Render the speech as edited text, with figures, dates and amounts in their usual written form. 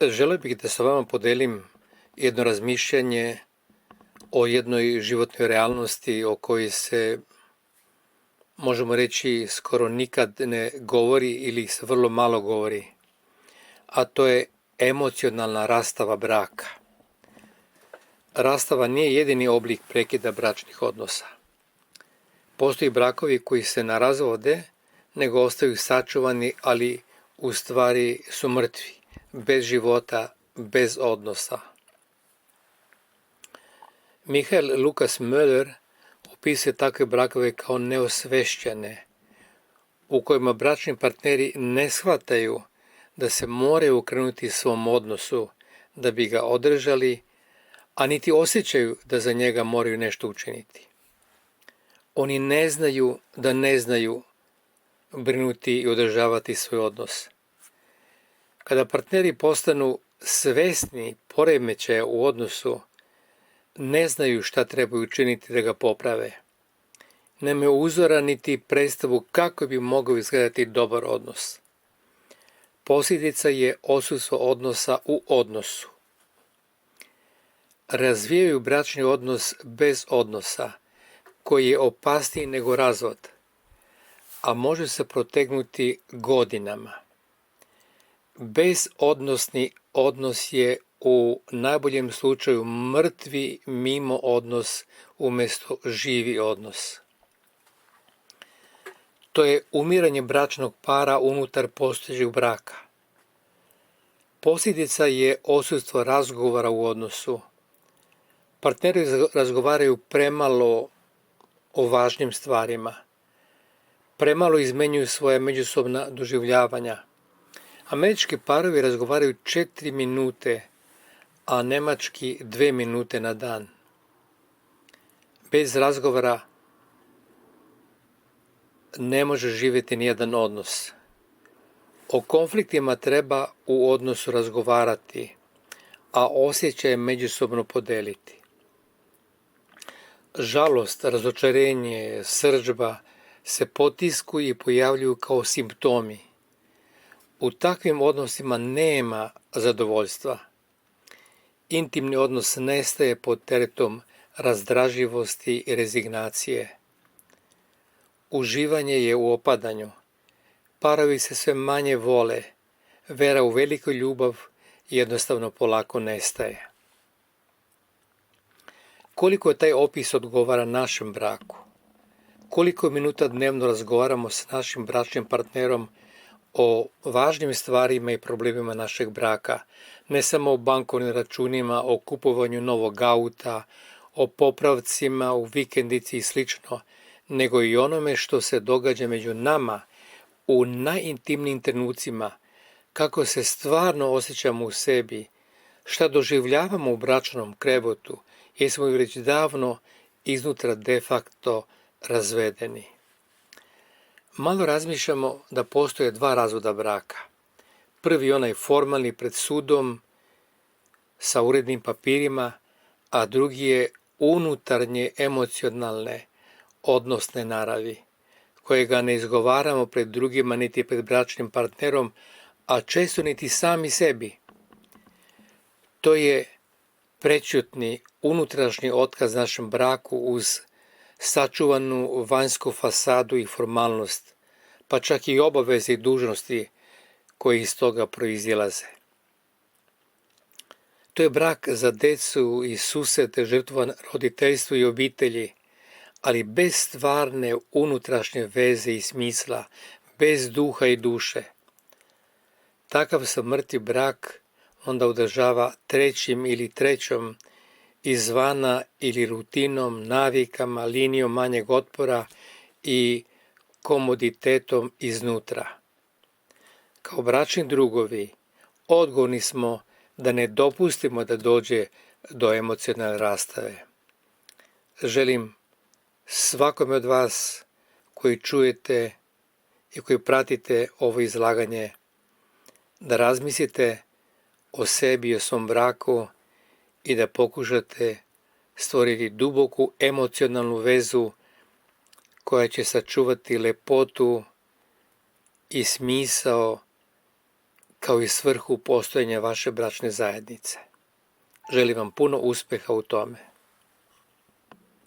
Želio bih da sa vama podelim jedno razmišljanje o jednoj životnoj realnosti o kojoj se, možemo reći, skoro nikad ne govori ili se vrlo malo govori, a to je emocionalna rastava braka. Rastava nije jedini oblik prekida bračnih odnosa. Postoji brakovi koji se ne razvode, nego ostaju sačuvani, ali u stvari su mrtvi, bez života, bez odnosa. Michael Lukas Möller opisuje takve brakove kao neosvešćene, u kojima bračni partneri ne shvataju da se moraju okrenuti svom odnosu da bi ga održali, a niti osjećaju da za njega moraju nešto učiniti. Oni ne znaju da ne znaju brinuti i održavati svoj odnos. Kada partneri postanu svesni poremećaja u odnosu, ne znaju šta trebaju učiniti da ga poprave. Nemaju uzora niti predstavu kako bi mogao izgledati dobar odnos. Posljedica je odsustvo odnosa u odnosu. Razvijaju bračni odnos bez odnosa, koji je opasniji nego razvod, a može se protegnuti godinama. Bezodnosni odnos je u najboljem slučaju mrtvi mimo odnos umjesto živi odnos. To je umiranje bračnog para unutar postojećeg braka. Posljedica je odsustvo razgovora u odnosu. Partneri razgovaraju premalo o važnim stvarima. Premalo izmenjuju svoje međusobna doživljavanja. Američki parovi razgovaraju 4 minute, a nemački 2 minute na dan. Bez razgovora ne može živjeti nijedan odnos. O konfliktima treba u odnosu razgovarati, a osjećaje međusobno podeliti. Žalost, razočarenje, srdžba se potiskuju i pojavljuju kao simptomi. U takvim odnosima nema zadovoljstva. Intimni odnos nestaje pod teretom razdraživosti i rezignacije. Uživanje je u opadanju. Parovi se sve manje vole. Vera u veliku ljubav jednostavno polako nestaje. Koliko taj opis odgovara našem braku? Koliko minuta dnevno razgovaramo s našim bračnim partnerom o važnim stvarima i problemima našeg braka, ne samo o bankovnim računima, o kupovanju novog auta, o popravcima u vikendici i sl., nego i onome što se događa među nama u najintimnijim trenucima, kako se stvarno osjećamo u sebi, šta doživljavamo u bračnom krevetu, jesmo li već davno iznutra de facto razvedeni. Malo razmišljamo da postoje 2 razvoda braka. Prvi onaj formalni pred sudom sa urednim papirima, a drugi je unutarnje emocionalne odnosne naravi, kojega ne izgovaramo pred drugima niti pred bračnim partnerom, a često niti sami sebi. To je prečutni unutrašnji otkaz našem braku uz sačuvanu vanjsku fasadu i formalnost, pa čak i obaveze i dužnosti koje iz toga proizilaze. To je brak za decu i susete, žrtvovan roditeljstvu i obitelji, ali bez stvarne unutrašnje veze i smisla, bez duha i duše. Takav se mrtvi brak onda održava trećim ili trećom, izvana ili rutinom, navikama, linijom manjeg otpora i komoditetom iznutra. Kao bračni drugovi, odgovorni smo da ne dopustimo da dođe do emocionalne rastave. Želim svakome od vas koji čujete i koji pratite ovo izlaganje da razmislite o sebi i o svom braku i da pokušate stvoriti duboku emocionalnu vezu koja će sačuvati lepotu i smisao kao i svrhu postojanja vaše bračne zajednice. Želim vam puno uspeha u tome.